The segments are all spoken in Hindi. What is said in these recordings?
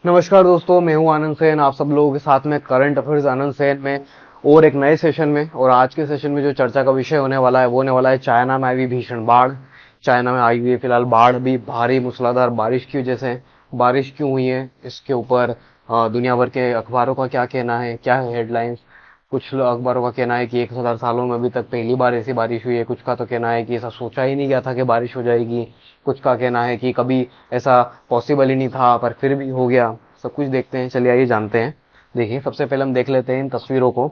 नमस्कार दोस्तों, मैं हूं आनंद सेन। आप सब लोगों के साथ में करंट अफेयर्स आनंद सेन में और एक नए सेशन में। और आज के सेशन में जो चर्चा का विषय होने वाला है वो होने वाला है चाइना में आई हुई भीषण बाढ़। चाइना में आई हुई फिलहाल बाढ़ भी भारी मूसलाधार बारिश की वजह से। बारिश क्यों हुई है इसके ऊपर दुनिया भर के अखबारों का क्या कहना है, क्या है हेडलाइंस। कुछ अखबारों का कहना है कि 1000 सालों में अभी तक पहली बार ऐसी बारिश हुई है। कुछ का तो कहना है कि ऐसा सोचा ही नहीं गया था कि बारिश हो जाएगी। कुछ का कहना है कि कभी ऐसा पॉसिबल ही नहीं था पर फिर भी हो गया। सब कुछ देखते हैं, चलिए आइए जानते हैं। देखिए, सबसे पहले हम देख लेते हैं इन तस्वीरों को।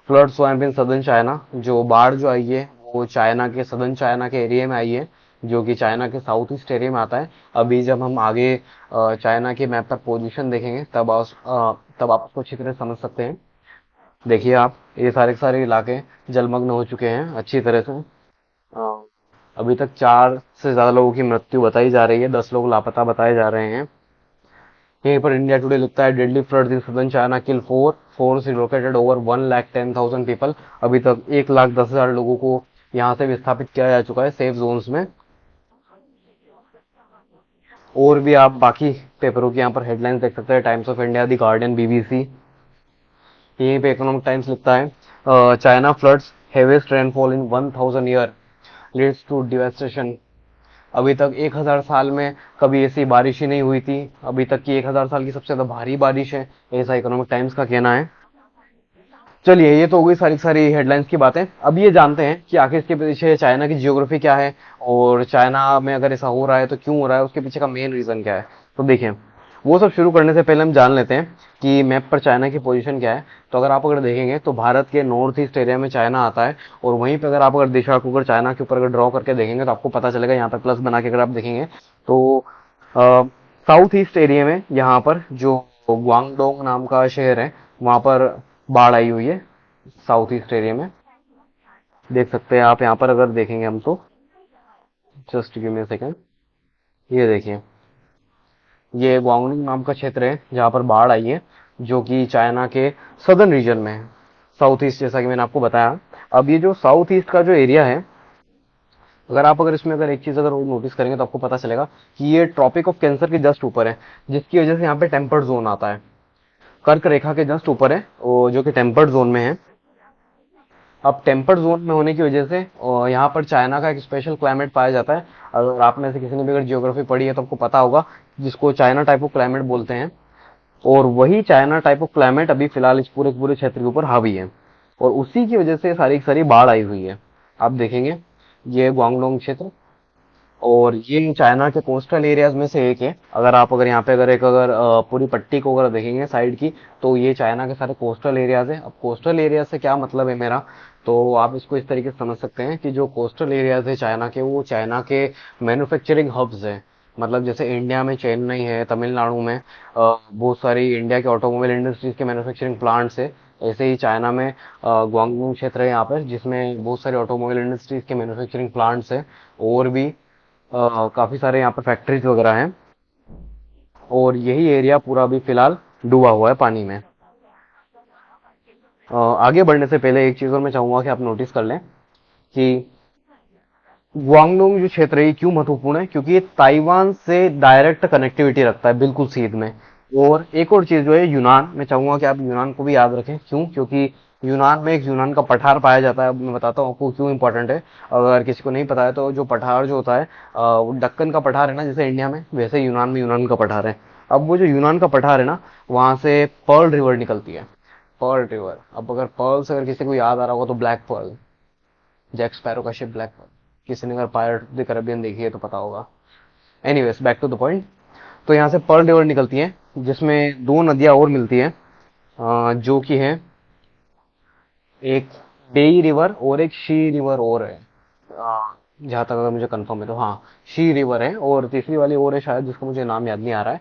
Flood swamp in southern China. जो बाढ़ जो आई है वो चाइना के सदर्न चाइना के एरिया में आई है, जो कि चाइना के साउथ ईस्ट एरिया में आता है। अभी जब हम आगे चाइना के मैप पर पोजीशन देखेंगे तब आप उसको अच्छी तरह समझ सकते हैं। देखिए आप, ये सारे के सारे इलाके जलमग्न हो चुके हैं अच्छी तरह से। अ, अभी तक 4 से ज्यादा लोगों की मृत्यु बताई जा रही है, 10 लोग लापता बताए जा रहे हैं। यहीं पर इंडिया टुडे लिखता है deadly floods in southern China kill four relocated over 1,10,000 people. अभी तक 1,10,000 लोगों को यहाँ से विस्थापित किया जा चुका है सेफ जोन्स में। और भी आप बाकी पेपरों की यहाँ पर हेडलाइंस देख सकते हैं। Times of India, the Guardian, BBC. यहीं पे इकोनॉमिक टाइम्स लिखता है China floods heaviest rainfall in 1000 year leads to devastation. अभी तक 1000 साल में कभी ऐसी बारिश ही नहीं हुई थी। अभी तक की 1000 साल की सबसे ज्यादा भारी बारिश है, ऐसा इकोनॉमिक टाइम्स का कहना है। चलिए, ये तो हो गई सारी सारी हेडलाइंस की बातें। अब ये जानते हैं कि आखिर इसके पीछे चाइना की जियोग्राफी क्या है, और चाइना में अगर ऐसा हो रहा है तो क्यों हो रहा है, उसके पीछे का मेन रीजन क्या है। तो देखिए, वो सब शुरू करने से पहले हम जान लेते हैं कि मैप पर चाइना की पोजीशन क्या है। तो अगर देखेंगे तो भारत के नॉर्थ ईस्ट एरिया में चाइना आता है। और वहीं पर अगर आप अगर दिशा को अगर चाइना के ऊपर अगर ड्रॉ करके देखेंगे तो आपको पता चलेगा। यहाँ पर प्लस बना के अगर आप देखेंगे तो साउथ ईस्ट एरिया में यहाँ पर जो ग्वांगडोंग नाम का शहर है वहां पर बाढ़ आई हुई है। साउथ ईस्ट एरिया में देख सकते हैं आप। यहाँ पर अगर देखेंगे हम तो जस्ट गिव मी सेकंड। ये देखिए, ये गुआंगडोंग नाम का क्षेत्र है जहाँ पर बाढ़ आई है, जो कि चाइना के सदर्न रीजन में है, साउथ ईस्ट, जैसा कि मैंने आपको बताया। अब ये जो साउथ ईस्ट का जो एरिया है, अगर इसमें अगर एक चीज अगर नोटिस करेंगे तो आपको पता चलेगा कि ये ट्रॉपिक ऑफ कैंसर के जस्ट ऊपर है, जिसकी वजह से यहाँ पे टेम्पर्ड जोन आता है। कर्क रेखा के जस्ट ऊपर है, जो कि टेम्पर्ड जोन में है। अब टेम्पर्ड जोन में होने की वजह से यहाँ पर चाइना का एक स्पेशल क्लाइमेट पाया जाता है। अगर आप में से किसी ने भी अगर जियोग्राफी पढ़ी है तो आपको पता होगा, जिसको चाइना टाइप ऑफ क्लाइमेट बोलते हैं। और वही चाइना टाइप ऑफ क्लाइमेट अभी फिलहाल इस पूरे पूरे क्षेत्र के ऊपर हावी है, और उसी की वजह से सारी की सारी बाढ़ आई हुई है। आप देखेंगे, ये गुआंगडोंग क्षेत्र, और ये चाइना के कोस्टल एरियाज में से एक है। अगर यहाँ पे अगर पूरी पट्टी को अगर देखेंगे साइड की, तो ये चाइना के सारे कोस्टल एरियाज है। अब कोस्टल एरिया से क्या मतलब है मेरा, तो आप इसको इस तरीके से समझ सकते हैं कि जो कोस्टल एरियाज है चाइना के, वो चाइना के मैन्युफैक्चरिंग हब्स है। मतलब जैसे इंडिया में चेन्नई है, तमिलनाडु में बहुत सारी इंडिया के ऑटोमोबाइल इंडस्ट्रीज के मैन्युफैक्चरिंग प्लांट्स है। ऐसे ही चाइना में गुआंगडोंग क्षेत्र है यहाँ पर, जिसमें बहुत सारे ऑटोमोबाइल इंडस्ट्रीज के मैन्युफैक्चरिंग प्लांट्स है। और भी काफी सारे यहाँ पर फैक्ट्रीज वगैरह हैं। और यही एरिया पूरा अभी फिलहाल डूबा हुआ है पानी में। आगे बढ़ने से पहले एक चीज और मैं चाहूंगा कि आप नोटिस कर लें कि गुआंगडोंग जो क्षेत्र है ये क्यों महत्वपूर्ण है, क्योंकि ये ताइवान से डायरेक्ट कनेक्टिविटी रखता है बिल्कुल सीध में। और एक और चीज जो है यूनान, मैं चाहूंगा कि आप यूनान को भी याद रखें। क्यों? क्योंकि यूनान में एक यूनान का पठार पाया जाता है। अब मैं बताता हूँ आपको क्यों इंपॉर्टेंट है। अगर किसी को नहीं पता है तो जो पठार जो होता है, वो दक्कन का पठार है ना, जैसे इंडिया में, वैसे यूनान में यूनान का पठार है। अब वो जो यूनान का पठार है ना, वहां से पर्ल रिवर निकलती है। पर्ल रिवर, अब अगर पर्ल से अगर किसी को याद आ रहा होगा तो ब्लैक पर्ल, जैक स्पैरो का शिप ब्लैक पर्ल। किसी ने अगर पायरेट ऑफ द कैरिबियन देखी है तो पता होगा। Anyways, back to the point. तो यहाँ से पर्ल रिवर निकलती है, जिसमें दो नदियां और मिलती है, जो कि है एक बेई रिवर और एक शी रिवर और है। जहां तक अगर मुझे कंफर्म है तो हाँ, शी रिवर है, और तीसरी वाली और है शायद, जिसका मुझे नाम याद नहीं आ रहा है।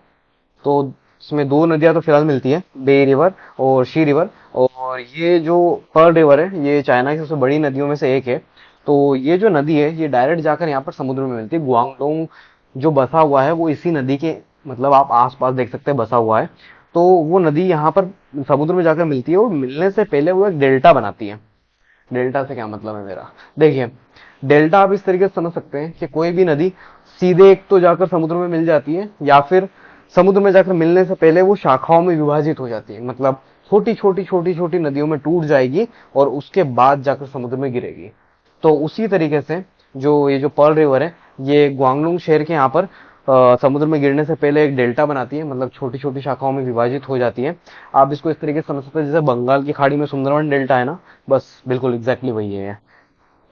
तो इसमें दो नदियां तो फिलहाल मिलती है, बे रिवर और शी रिवर। और ये जो पर्ल रिवर है ये चाइना की सबसे बड़ी नदियों में से एक है। तो ये जो नदी है ये डायरेक्ट जाकर यहाँ पर समुद्र में मिलती है। गुआंगडोंग जो बसा हुआ है वो इसी नदी के, मतलब आप आसपास देख सकते हैं बसा हुआ है। तो वो नदी यहाँ पर समुद्र में जाकर मिलती है, और मिलने से पहले वो एक डेल्टा बनाती है। डेल्टा से क्या मतलब है मेरा? देखिए, डेल्टा आप इस तरीके से समझ सकते हैं कि कोई भी नदी सीधे एक तो जाकर समुद्र में मिल जाती है, या फिर समुद्र में जाकर मिलने से पहले वो शाखाओं में विभाजित हो जाती है। मतलब छोटी छोटी नदियों में टूट जाएगी और उसके बाद जाकर समुद्र में गिरेगी। तो उसी तरीके से जो ये जो पर्ल रिवर है, ये ग्वांगडोंग शहर के यहाँ पर समुद्र में गिरने से पहले एक डेल्टा बनाती है, मतलब छोटी छोटी शाखाओं में विभाजित हो जाती है। आप इसको इस तरीके से समझ सकते हैं जैसे बंगाल की खाड़ी में सुंदरवन डेल्टा है ना, बस बिल्कुल एग्जैक्टली वही है।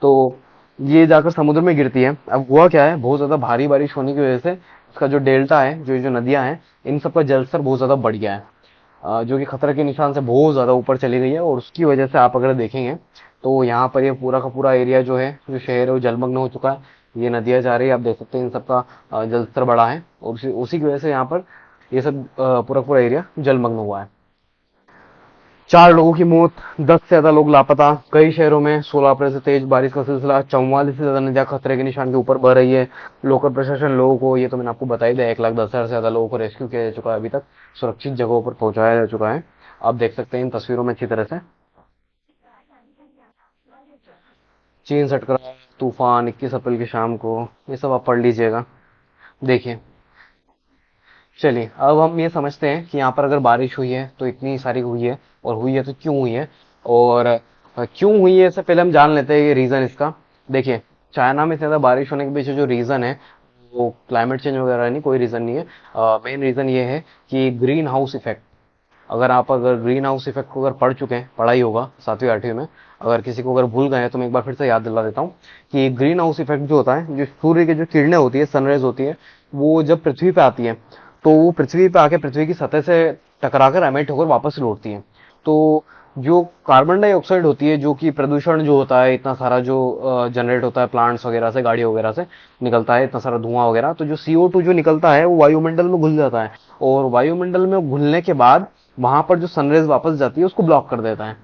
तो ये जाकर समुद्र में गिरती है। अब हुआ क्या है, बहुत ज्यादा भारी बारिश होने की वजह से इसका जो डेल्टा है, जो जो नदियां हैं, इन सबका जलस्तर बहुत ज्यादा बढ़ गया है, जो कि खतरे के निशान से बहुत ज्यादा ऊपर चली गई है। और उसकी वजह से आप अगर देखेंगे तो यहाँ पर ये पूरा का पूरा एरिया जो है, जो शहर है, वो जलमग्न हो चुका है। ये नदियां जा रही है, आप देख सकते हैं इन सबका जलस्तर बढ़ा है, और उसी की वजह से यहाँ पर ये सब पूरा पूरा एरिया जलमग्न हुआ है। 4 लोगों की मौत, 10 से ज्यादा लोग लापता। कई शहरों में 16 अप्रैल से तेज बारिश का सिलसिला। 44 से ज्यादा नदियां खतरे के निशान के ऊपर बह रही है। लोकल प्रशासन लोगों को, ये तो मैंने आपको बताई दिया, 1,10,000 से ज्यादा लोगों को रेस्क्यू किया जा चुका है, अभी तक सुरक्षित जगहों पर पहुंचाया जा चुका है। आप देख सकते हैं इन तस्वीरों में अच्छी तरह से। चीन सटकरा तूफान 21 अप्रैल की शाम को, ये सब आप पढ़ लीजिएगा। देखिए, चलिए अब हम ये समझते हैं कि यहाँ पर अगर बारिश हुई है तो इतनी सारी हुई है, और हुई है तो क्यों हुई है, और क्यों हुई है इससे पहले हम जान लेते हैं ये रीजन इसका। देखिए, चाइना में ज्यादा बारिश होने के पीछे जो रीजन है, वो क्लाइमेट चेंज वगैरह नहीं, कोई रीजन नहीं है। मेन रीजन ये है कि ग्रीन हाउस इफेक्ट। अगर ग्रीन हाउस इफेक्ट को अगर पढ़ चुके हैं, पढ़ा ही होगा 7वीं 8वीं में, अगर किसी को अगर भूल गए हैं तो मैं एक बार फिर से याद दिला देता हूँ कि ग्रीन हाउस इफेक्ट जो होता है, जो सूर्य की जो किरणें होती है, सनराइज होती है, वो जब पृथ्वी पे आती है तो वो पृथ्वी पे आके पृथ्वी की सतह से टकराकर एमिट होकर वापस लौटती है। तो जो कार्बन डाइऑक्साइड होती है, जो कि प्रदूषण जो होता है इतना सारा, जो जनरेट होता है प्लांट्स वगैरह से, गाड़ी वगैरह से निकलता है इतना सारा धुआं वगैरह, तो जो CO2 जो निकलता है वो वायुमंडल में घुल जाता है, और वायुमंडल में घुलने के बाद वहां पर जो सनरेज वापस जाती है उसको ब्लॉक कर देता है।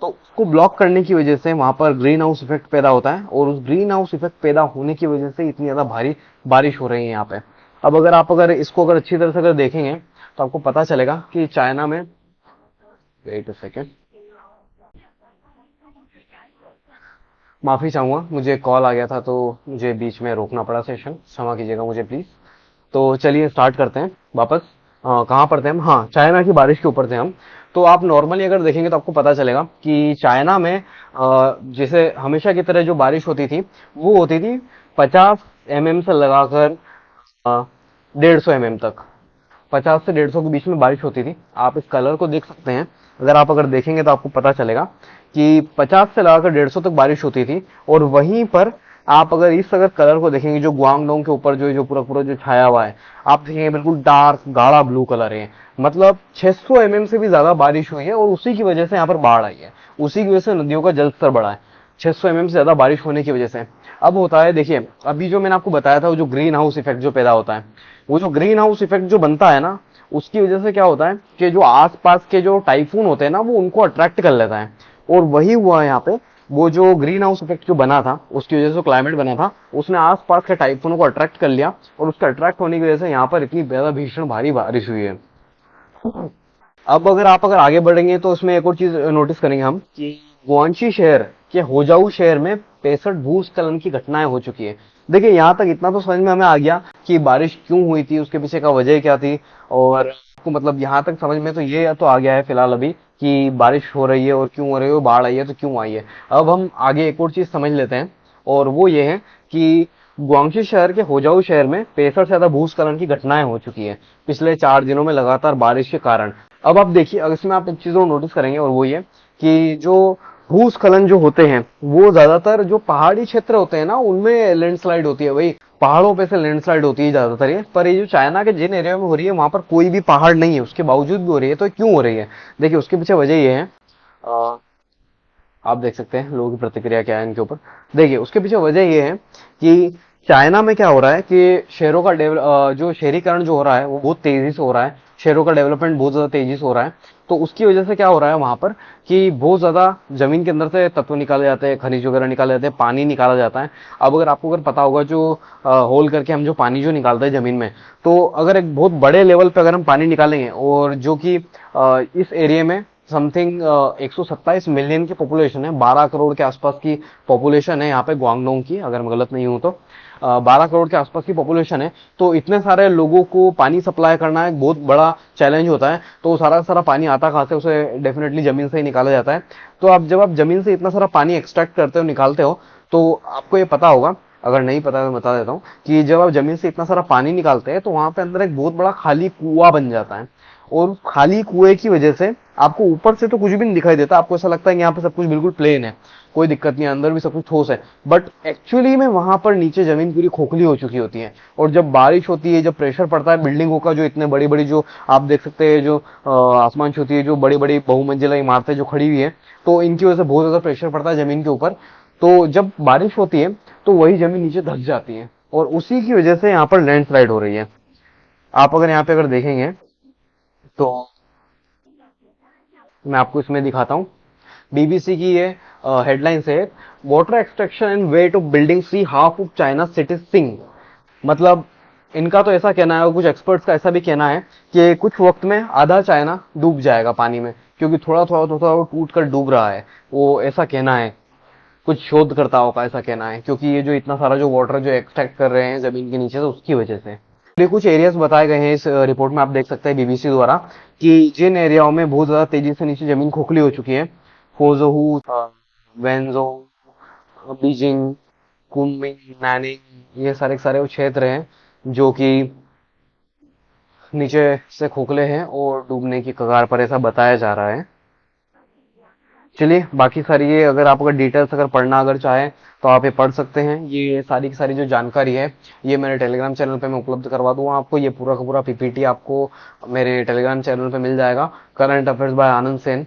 तो उसको ब्लॉक करने की वजह से वहां पर ग्रीन हाउस इफेक्ट पैदा होता है, और उस ग्रीन हाउस इफेक्ट पैदा होने की वजह से इतनी ज्यादा भारी बारिश हो रही है यहाँ पे। अब अगर इसको अगर अच्छी तरह से अगर देखेंगे तो आपको पता चलेगा कि चाइना में, वेट अ सेकेंड, माफी चाहूंगा, मुझे कॉल आ गया था तो मुझे बीच में रोकना पड़ा सेशन, क्षमा कीजिएगा मुझे प्लीज। तो चलिए स्टार्ट करते हैं वापस। कहाँ पर थे हम? हाँ, चाइना की बारिश के ऊपर थे हम। तो आप नॉर्मली अगर देखेंगे तो आपको पता चलेगा कि चाइना में जैसे हमेशा की तरह जो बारिश होती थी, वो होती थी 50 mm से लगाकर 150 mm तक। 50 से 150 के बीच में बारिश होती थी। आप इस कलर को देख सकते हैं, अगर देखेंगे तो आपको पता चलेगा कि 50 से लगाकर 150 तक बारिश होती थी। और वहीं पर आप अगर कलर को देखेंगे, जो गुआंगडोंग के ऊपर जो जो पूरा पूरा जो छाया हुआ है, आप देखेंगे बिल्कुल डार्क गाढ़ा ब्लू कलर है। मतलब 600 mm से भी ज्यादा बारिश हुई है, और उसी की वजह से यहाँ पर बाढ़ आई है, उसी की वजह से नदियों का जल स्तर बढ़ा है, 600 mm से ज्यादा बारिश होने की वजह से। अब होता है, देखिए अभी जो मैंने आपको बताया था, वो जो ग्रीन हाउस इफेक्ट जो पैदा होता है, वो जो ग्रीन हाउस इफेक्ट जो बनता है ना, उसकी वजह से क्या होता है कि जो आसपास के जो टाइफून होते हैं ना, वो उनको अट्रैक्ट कर लेता है। और वही हुआ है यहाँ पे, वो जो ग्रीन हाउस इफेक्ट जो बना था, उसकी वजह से क्लाइमेट बना था, उसने आसपास के टाइफूनों को अट्रैक्ट कर लिया, और उसके अट्रैक्ट होने की वजह से यहाँ पर इतनी ज्यादा भीषण भारी बारिश हुई है। अब अगर आगे बढ़ेंगे तो उसमें एक और चीज नोटिस करेंगे हम कि गुआंशी शहर के होजाऊ शहर में 65 भूस्खलन की घटनाएं हो चुकी है। देखिए, यहाँ तक इतना तो समझ में हमें आ गया कि बारिश क्यों हुई थी, उसके पीछे का वजह क्या थी, और आपको मतलब यहाँ तक समझ में तो ये तो आ गया है फिलहाल अभी कि बारिश हो रही है और क्यों हो रही है, बाढ़ आई है तो क्यों आई है। अब हम आगे एक और चीज समझ लेते हैं, और वो ये है कि गुआंशी शहर के होजाऊ शहर में 65 से ज्यादा भूस्खलन की घटनाएं हो चुकी है पिछले 4 दिनों में लगातार बारिश के कारण। अब आप देखिए, अगर इसमें आप एक चीज को नोटिस करेंगे, और वो ये कि जो भूस्खलन जो होते हैं, वो ज्यादातर जो पहाड़ी क्षेत्र होते हैं ना, उनमें लैंडस्लाइड होती है, वही पहाड़ों पे से लैंडस्लाइड होती है ज्यादातर ये। पर ये जो चाइना के जिन एरिया में हो रही है, वहां पर कोई भी पहाड़ नहीं है, उसके बावजूद भी हो रही है। तो क्यों हो रही है? देखिए, उसके पीछे वजह ये है, आप देख सकते हैं लोगों की प्रतिक्रिया क्या है इनके ऊपर। देखिए, उसके पीछे वजह यह है कि चाइना में क्या हो रहा है कि शहरों का जो शहरीकरण जो हो रहा है, वो बहुत तेजी से हो रहा है, शहरों का डेवलपमेंट बहुत ज्यादा तेजी से हो रहा है। तो उसकी वजह से क्या हो रहा है वहां पर कि बहुत ज्यादा जमीन के अंदर से तत्व निकाले जाते हैं, खनिज वगैरह निकाले जाते हैं, पानी निकाला जाता है। अब अगर पता होगा, जो होल करके हम जो पानी जो निकालते हैं जमीन में, तो अगर एक बहुत बड़े लेवल पे अगर हम पानी निकालेंगे, और जो कि इस एरिया में समथिंग 127 मिलियन की पॉपुलेशन है, 12 करोड़ के आसपास की पॉपुलेशन है यहाँ पे ग्वांगडोंग की, अगर मैं गलत नहीं हूँ तो 12 करोड़ के आसपास की पॉपुलेशन है। तो इतने सारे लोगों को पानी सप्लाई करना एक बहुत बड़ा चैलेंज होता है। तो सारा सारा पानी आता कहाँ से, उसे डेफिनेटली जमीन से ही निकाला जाता है। तो आप जब आप जमीन से इतना सारा पानी एक्सट्रैक्ट करते हो, निकालते हो, तो आपको ये पता होगा, अगर नहीं पता तो बता देता हूँ, कि जब आप जमीन से इतना सारा पानी निकालते हैं तो वहां पे अंदर एक बहुत बड़ा खाली कुआं बन जाता है। और खाली कुएं की वजह से आपको ऊपर से तो कुछ भी नहीं दिखाई देता, आपको ऐसा लगता है कि यहाँ पे सब कुछ बिल्कुल प्लेन है, कोई दिक्कत नहीं है, अंदर भी सब कुछ ठोस है। बट एक्चुअली में वहां पर नीचे जमीन पूरी खोखली हो चुकी होती है। और जब बारिश होती है, जब प्रेशर पड़ता है बिल्डिंगों का, जो इतने बड़ी बड़ी जो आप देख सकते हैं, जो आसमान छूती है, जो बड़ी बड़ी बहुमंजिला इमारतें जो खड़ी हुई है, तो इनकी वजह से बहुत ज्यादा प्रेशर पड़ता है जमीन के ऊपर। तो जब बारिश होती है तो वही जमीन नीचे धंस जाती है, और उसी की वजह से यहाँ पर लैंडस्लाइड हो रही है। आप अगर यहाँ पे अगर देखेंगे तो मैं आपको इसमें दिखाता हूँ। बीबीसी की ये हेडलाइन है, water extraction and weight of building see half of China city sink. मतलब इनका तो ऐसा कहना है, और कुछ एक्सपर्ट्स का ऐसा भी कहना है, कि कुछ वक्त में आधा चाइना डूब जाएगा पानी में, क्योंकि थोड़ा थोड़ा थोड़ा वो टूट कर डूब रहा है। वो ऐसा कहना है, कुछ शोधकर्ताओं का ऐसा कहना है, क्योंकि ये जो इतना सारा जो वाटर जो एक्सट्रैक्ट कर रहे हैं जमीन के नीचे से, उसकी वजह से। ये कुछ एरियाज बताए गए हैं इस रिपोर्ट में, आप देख सकते हैं बीबीसी द्वारा, कि जिन एरियाओं में बहुत ज्यादा तेजी से नीचे जमीन खोखली हो चुकी है, फोजोहू, वेंजो, बीजिंग, कुनमिंग, नैनिंग, ये सारे के सारे वो क्षेत्र हैं जो कि नीचे से खोखले हैं और डूबने की कगार पर, ऐसा बताया जा रहा है। चलिए, बाकी सारी ये अगर आप अगर डिटेल्स अगर पढ़ना अगर चाहें तो आप ये पढ़ सकते हैं। ये सारी की सारी जो जानकारी है, ये मेरे टेलीग्राम चैनल पे मैं उपलब्ध करवा दूंगा आपको। ये पूरा का पूरा पीपीटी आपको मेरे टेलीग्राम चैनल पे मिल जाएगा, current affairs bye Anand Sen.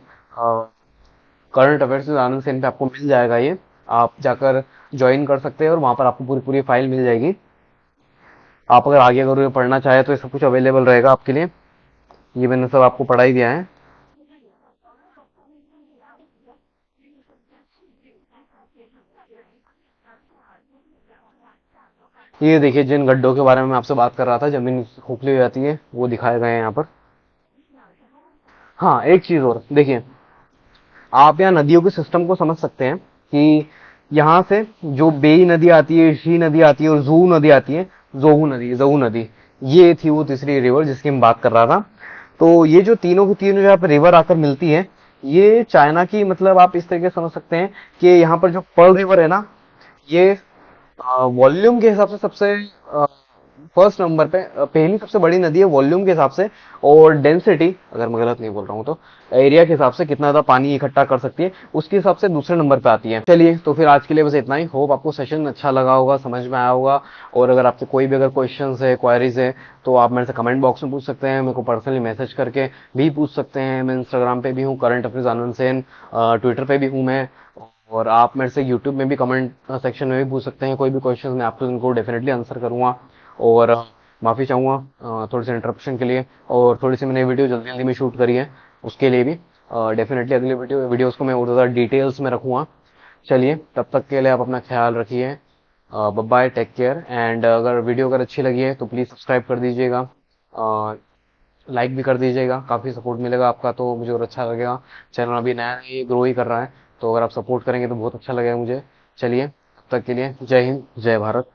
Current affairs bye Anand Sen पे आपको मिल जाएगा ये, आप जाकर ज्वाइन कर सकते हैं और वहां पर आपको पूरी पूरी फाइल मिल जाएगी। आप अगर आगे अगर ये पढ़ना चाहे तो ये सब कुछ अवेलेबल रहेगा आपके लिए। ये मैंने सब आपको पढ़ा ही दिया है। ये देखिए, जिन गड्ढों के बारे में मैं आपसे बात कर रहा था, जमीन खोखली हो जाती है, वो दिखाए गए हैं यहाँ पर। हाँ, एक चीज और देखिए, आप यहाँ नदियों के सिस्टम को समझ सकते हैं, कि यहाँ से जो बेई नदी आती है, शी नदी आती है, और जू नदी आती है, जऊ नदी, ये थी वो तीसरी रिवर जिसकी मैं बात कर रहा था। तो ये जो तीनों की तीनों यहाँ पर रिवर आकर मिलती है, ये चाइना की, मतलब आप इस तरीके से समझ सकते हैं कि यहाँ पर जो पर्ल रिवर है ना, ये वॉल्यूम के हिसाब से सबसे फर्स्ट नंबर पे, पहली सबसे बड़ी नदी है वॉल्यूम के हिसाब से, और डेंसिटी, अगर मैं गलत नहीं बोल रहा हूँ तो, एरिया के हिसाब से कितना ज्यादा पानी इकट्ठा कर सकती है, उसके हिसाब से दूसरे नंबर पे आती है। चलिए, तो फिर आज के लिए बस इतना ही। होप आपको सेशन अच्छा लगा होगा, समझ में आया होगा। और अगर आपके कोई भी अगर क्वेश्चन है, क्वारीज है, तो आप मेरे से कमेंट बॉक्स में पूछ सकते हैं, मेरे को पर्सनली मैसेज करके भी पूछ सकते हैं। मैं इंस्टाग्राम पे भी हूँ, current affairs Anand Sen, Twitter पे भी हूँ मैं। और आप मेरे से यूट्यूब में भी कमेंट सेक्शन में भी पूछ सकते हैं कोई भी क्वेश्चन, मैं आपको उनको डेफिनेटली आंसर करूंगा। और माफ़ी चाहूँगा थोड़ी सी इंटरप्शन के लिए, और थोड़ी सी मैंने वीडियो जल्दी जल्दी में शूट करी है, उसके लिए भी। डेफिनेटली अगली वीडियोस को मैं और ज़्यादा डिटेल्स में रखूँगा। चलिए, तब तक के लिए आप अपना ख्याल रखिए। Bye bye, take care. And अगर वीडियो अगर अच्छी लगी है तो प्लीज़ सब्सक्राइब कर दीजिएगा, लाइक भी कर दीजिएगा, काफ़ी सपोर्ट मिलेगा आपका तो मुझे और अच्छा लगेगा। चैनल अभी नया ये ग्रो ही कर रहा है, तो अगर आप सपोर्ट करेंगे तो बहुत अच्छा लगेगा मुझे। चलिए, तब तक के लिए जय हिंद, जय भारत।